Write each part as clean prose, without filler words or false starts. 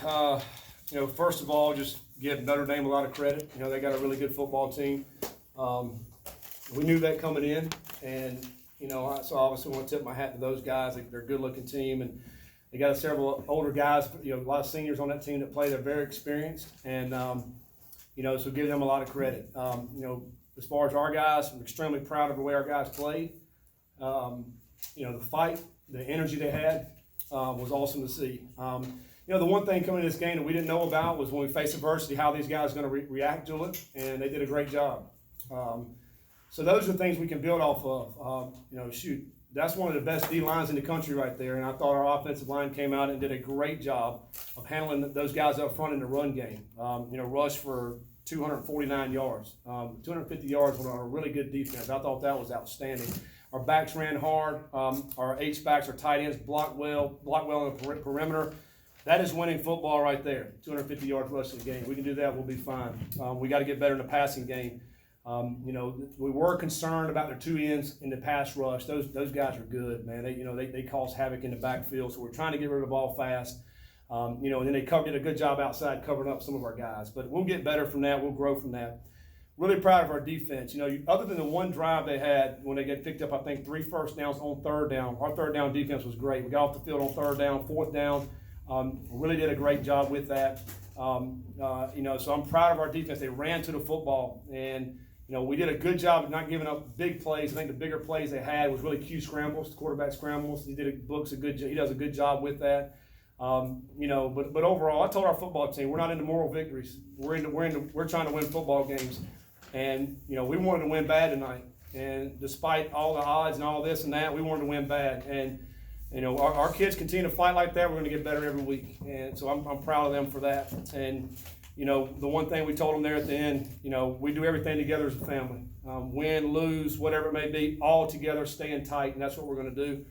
Uh, first of all, just give Notre Dame a lot of credit. They got a really good football team. We knew that coming in, and so obviously want to tip my hat to those guys. They're a good-looking team, and they got several older guys. A lot of seniors on that team that play. They're very experienced, and so give them a lot of credit. As far as our guys, I'm extremely proud of the way our guys played. The fight, the energy they had was awesome to see. The one thing coming to this game that we didn't know about was when we face adversity, how these guys are going to react to it, and they did a great job. So those are things we can build off of. That's one of the best D lines in the country right there, and I thought our offensive line came out and did a great job of handling those guys up front in the run game. Rushed for 249 yards, 250 yards on a really good defense. I thought that was outstanding. Our backs ran hard. Our H-backs, our tight ends blocked well on the perimeter. That is winning football right there. 250 yards rush in the game. We can do that. We'll be fine. We got to get better in the passing game. We were concerned about their two ends in the pass rush. Those guys are good, man. They cause havoc in the backfield. So we're trying to get rid of the ball fast. And then they did a good job outside covering up some of our guys. But we'll get better from that. We'll grow from that. Really proud of our defense. Other than the one drive they had when they get picked up, I think 3 first downs on third down. Our third down defense was great. We got off the field on third down, fourth down. Really did a great job with that. So I'm proud of our defense. They ran to the football, and we did a good job of not giving up big plays. I think the bigger plays they had was really Q scrambles, quarterback scrambles. He does a good job with that. But overall, I told our football team we're not into moral victories. We're trying to win football games, and we wanted to win bad tonight. And despite all the odds and all this and that, we wanted to win bad. And our kids continue to fight like that. We're going to get better every week, and so I'm proud of them for that. And the one thing we told them there at the end, we do everything together as a family. Win, lose, whatever it may be, all together, staying tight, and that's what we're going to do.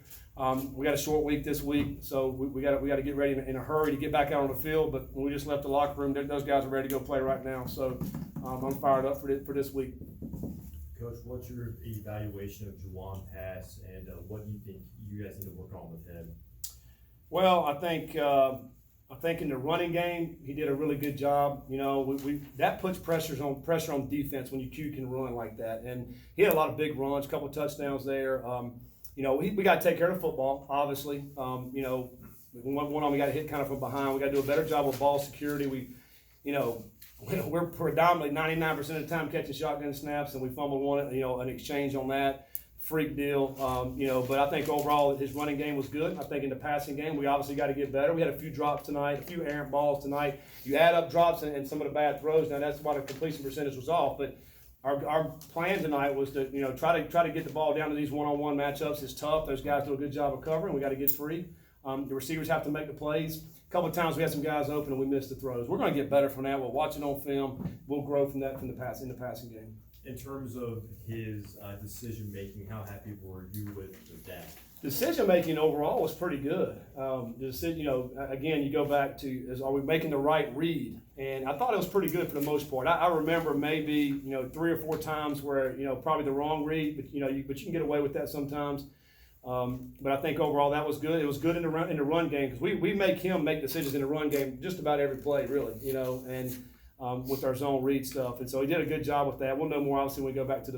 We got a short week this week, so we got to get ready in a hurry to get back out on the field. But when we just left the locker room, those guys are ready to go play right now. So I'm fired up for this week. Coach, what's your evaluation of Juwan Pass, and what do you think you guys need to work on with him? Well, I think in the running game he did a really good job. That puts pressure on defense when you can run like that, and he had a lot of big runs, a couple of touchdowns there. We got to take care of the football, obviously. One on we got to hit kind of from behind. We got to do a better job with ball security. We're predominantly 99% of the time catching shotgun snaps, and we fumbled one, an exchange on that. Freak deal. But I think overall his running game was good. I think in the passing game, we obviously got to get better. We had a few drops tonight, a few errant balls tonight. You add up drops and some of the bad throws. Now that's why the completion percentage was off. But our plan tonight was to, try to get the ball down to these one-on-one matchups. It's tough. Those guys do a good job of covering. We got to get free. The receivers have to make the plays. A couple of times we had some guys open and we missed the throws. We're going to get better from that. We'll watch it on film. We'll grow from that in the passing game. In terms of his decision making, how happy were you with that? Decision making overall was pretty good. Again, you go back to are we making the right read? And I thought it was pretty good for the most part. I remember maybe 3 or 4 times where probably the wrong read, but you can get away with that sometimes. But I think overall that was good. It was good in the run game because we make him make decisions in the run game just about every play, really. And with our zone read stuff, and so he did a good job with that. We'll know more obviously when we go back to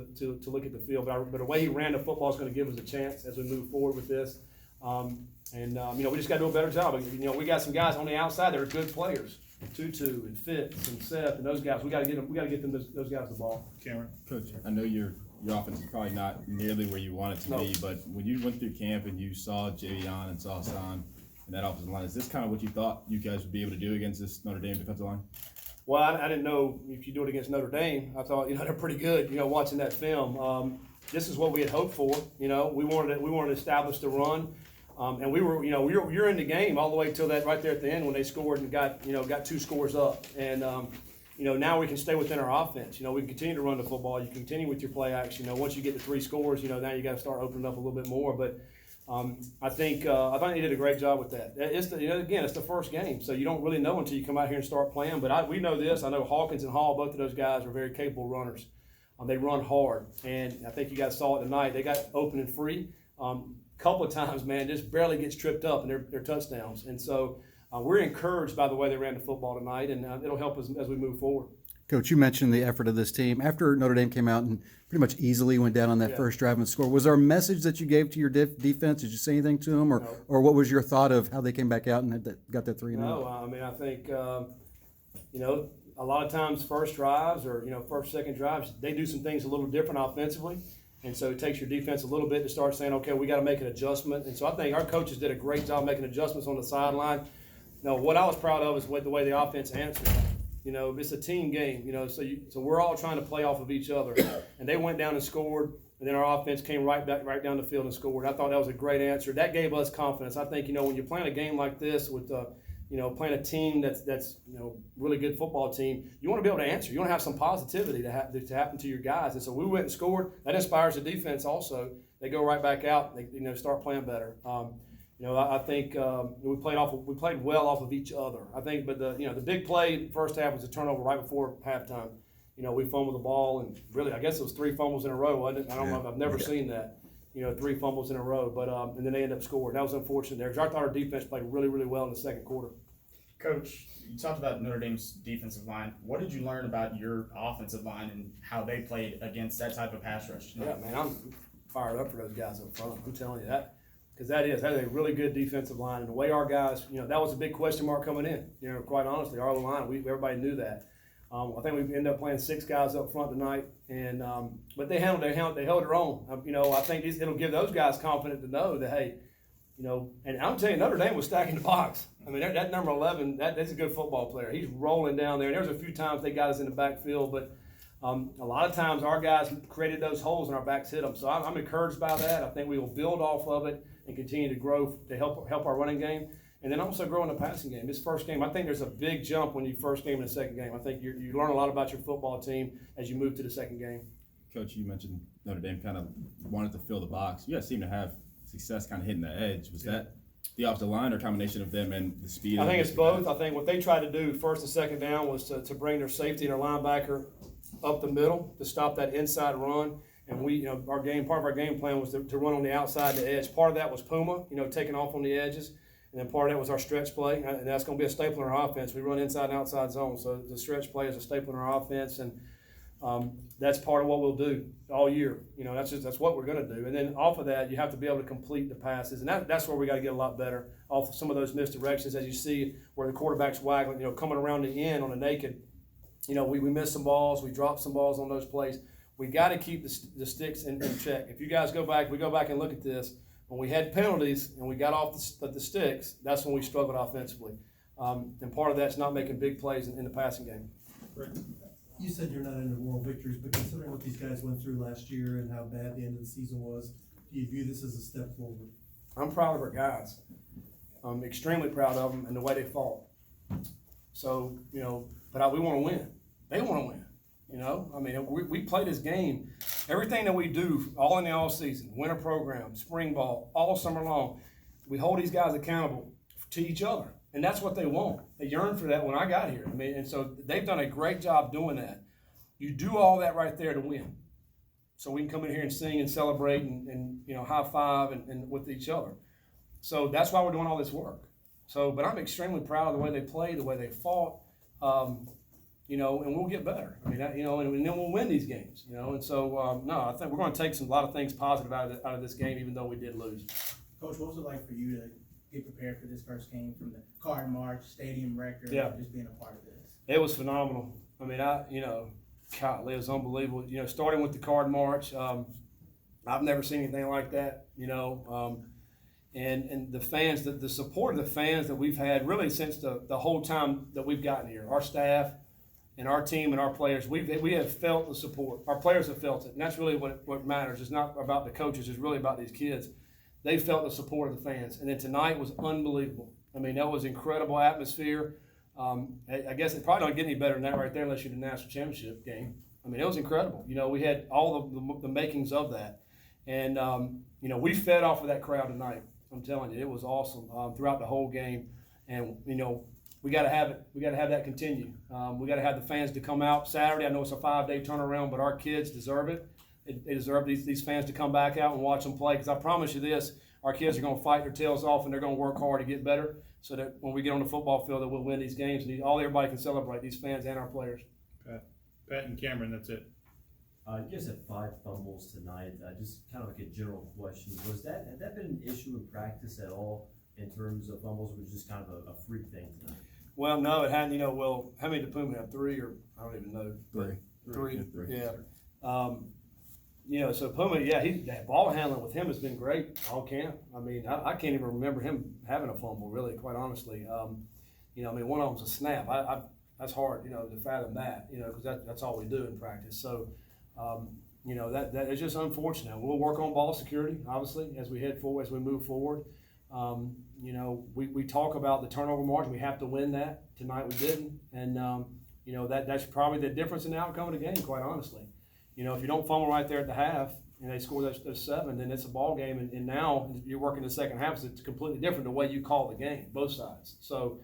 look at the field. But the way he ran the football is going to give us a chance as we move forward with this. We just got to do a better job. We got some guys on the outside that are good players. Tutu and Fitz and Seth and those guys. We got to get them those guys the ball. Cameron, Coach, I know your offense is probably not nearly where you want it to be, but when you went through camp and you saw Javion and saw Hassan and that offensive line, is this kind of what you thought you guys would be able to do against this Notre Dame defensive line? Well, I didn't know if you do it against Notre Dame. I thought they're pretty good. Watching that film, this is what we had hoped for. We wanted to establish the run, and we were you're in the game all the way till that right there at the end when they scored and got 2 scores up, and now we can stay within our offense. We can continue to run the football. You continue with your play action. Once you get to 3 scores, now you got to start opening up a little bit more, but. I think he did a great job with that. It's the first game, so you don't really know until you come out here and start playing. But we know this. I know Hawkins and Hall, both of those guys are very capable runners. They run hard, and I think you guys saw it tonight. They got open and free. Couple of times, man, just barely gets tripped up, and they're touchdowns. And so we're encouraged by the way they ran the football tonight, and it'll help us as we move forward. Coach, you mentioned the effort of this team. After Notre Dame came out and pretty much easily went down on that first drive and scored, was there a message that you gave to your defense? Did you say anything to them, or what was your thought of how they came back out and got that 3-0? No, I mean, I think, a lot of times first drives or, first, second drives, they do some things a little different offensively. And so it takes your defense a little bit to start saying, okay, we got to make an adjustment. And so I think our coaches did a great job making adjustments on the sideline. What I was proud of is the way the offense answered. It's a team game, so we're all trying to play off of each other. And they went down and scored, and then our offense came right down the field and scored. I thought that was a great answer. That gave us confidence. I think, when you're playing a game like this with, playing a team that's really good football team, you want to be able to answer. You want to have some positivity to happen to your guys. And so we went and scored. That inspires the defense also. They go right back out. They start playing better. I think we played well off of each other. I think, but the big play in the first half was a turnover right before halftime. We fumbled the ball, and really, I guess it was 3 fumbles in a row, wasn't it? I don't know. I've never seen that. 3 fumbles in a row, but and then they ended up scoring. That was unfortunate there because I thought our defense played really, really well in the second quarter. Coach, you talked about Notre Dame's defensive line. What did you learn about your offensive line and how they played against that type of pass rush tonight? Yeah, man, I'm fired up for those guys up front. I'm telling you that. Because that is a really good defensive line, and the way our guys, that was a big question mark coming in. Quite honestly, our line, everybody knew that. I think we ended up playing 6 guys up front tonight, and but they held their own. I think it'll give those guys confidence to know that hey, and I'm telling you, Notre Dame was stacking the box. I mean, that number 11, that's a good football player. He's rolling down there. There's a few times they got us in the backfield, but a lot of times our guys created those holes and our backs hit them. So I'm encouraged by that. I think we will build off of it and continue to grow to help our running game, and then also grow in the passing game. This first game, I think there's a big jump when you first game and the second game. I think you learn a lot about your football team as you move to the second game. Coach, you mentioned Notre Dame kind of wanted to fill the box. You guys seem to have success kind of hitting the edge. Was that the offensive line or combination of them and the speed? I think it's both. I think what they tried to do first and second down was to bring their safety and their linebacker up the middle to stop that inside run. And part of our game plan was to run on the outside and the edge. Part of that was Puma, taking off on the edges. And then part of that was our stretch play. And that's going to be a staple in our offense. We run inside and outside zone. So the stretch play is a staple in our offense. And that's part of what we'll do all year. That's what we're going to do. And then off of that, you have to be able to complete the passes. And that's where we got to get a lot better off of some of those misdirections, as you see where the quarterback's waggling, coming around the end on a naked. We missed some balls. We dropped some balls on those plays. We got to keep the sticks in check. If you guys go back and look at this, when we had penalties and we got off the sticks, that's when we struggled offensively. And part of that's not making big plays in the passing game. You said you're not into moral victories, but considering what these guys went through last year and how bad the end of the season was, do you view this as a step forward? I'm proud of our guys. I'm extremely proud of them and the way they fought. So, but we want to win. They want to win. We play this game. Everything that we do, all in the off season, winter program, spring ball, all summer long, we hold these guys accountable to each other. And that's what they want. They yearn for that when I got here. And so they've done a great job doing that. You do all that right there to win. So we can come in here and sing and celebrate and high five and with each other. So that's why we're doing all this work. But I'm extremely proud of the way they played, the way they fought. And we'll get better. And then we'll win these games. And so I think we're going to take a lot of things positive out of this game, even though we did lose. Coach, what was it like for you to get prepared for this first game, from the card march, stadium record, just being a part of this? It was phenomenal. It was unbelievable. Starting with the card march, I've never seen anything like that. And the fans, the support of the fans that we've had really since the whole time that we've gotten here, our staff and our team and our players, we have felt the support. Our players have felt it, and that's really what matters. It's not about the coaches. It's really about these kids. They felt the support of the fans, and then tonight was unbelievable. That was incredible atmosphere. I guess it probably don't get any better than that right there unless you're the national championship game. It was incredible. We had all the makings of that, and we fed off of that crowd tonight. I'm telling you, it was awesome throughout the whole game, and we got to have it. We got to have that continue. We got to have the fans to come out Saturday. I know it's a 5-day turnaround, but our kids deserve it. They deserve these fans to come back out and watch them play. Because I promise you this, our kids are gonna fight their tails off and they're gonna work hard to get better so that when we get on the football field that we'll win these games and everybody can celebrate, these fans and our players. Pat and Cameron, that's it. You guys had 5 fumbles tonight. Just kind of like a general question. Had that been an issue in practice at all in terms of fumbles, or was it just kind of a freak thing tonight? Well, no, it hadn't, how many did Puma have? 3 or, I don't even know. 3. Yeah. So Puma, that ball handling with him has been great all camp. I mean, I can't even remember him having a fumble, really, quite honestly. One of them's a snap. That's hard, to fathom that, because that's all we do in practice. So, that is just unfortunate. We'll work on ball security, obviously, as we head forward, as we move forward. We talk about the turnover margin. We have to win that. Tonight we didn't. And, that's probably the difference in the outcome of the game, quite honestly. If you don't fumble right there at the half and they score those 7, then it's a ball game. And now you're working the second half, so it's completely different the way you call the game, both sides. So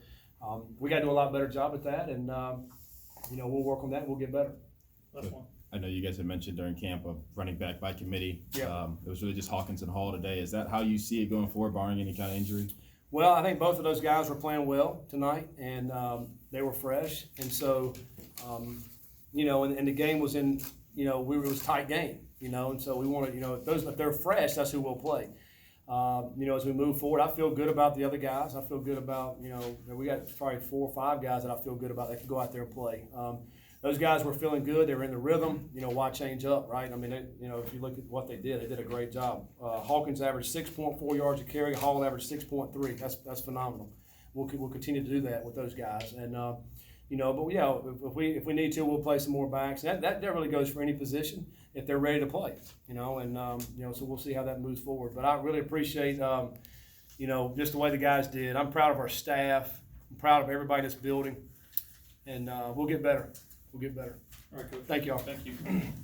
we got to do a lot better job at that. And, we'll work on that and we'll get better. Last one. I know you guys had mentioned during camp of running back by committee. Yeah. It was really just Hawkins and Hall today. Is that how you see it going forward, barring any kind of injury? Well, I think both of those guys were playing well tonight, and they were fresh. And so, and the game was in, it was a tight game, and so we wanted, if they're fresh, that's who we'll play. As we move forward, I feel good about the other guys. I feel good about, we got probably 4 or 5 guys that I feel good about that can go out there and play. Those guys were feeling good. They were in the rhythm. Why change up, right? I mean, if you look at what they did a great job. Hawkins averaged 6.4 yards a carry. Hall averaged 6.3. That's phenomenal. We'll continue to do that with those guys. And if we need to, we'll play some more backs. That really goes for any position if they're ready to play. So we'll see how that moves forward. But I really appreciate just the way the guys did. I'm proud of our staff. I'm proud of everybody in this building, and we'll get better. We'll get better. All right, Coach. Thank y'all. Thank you.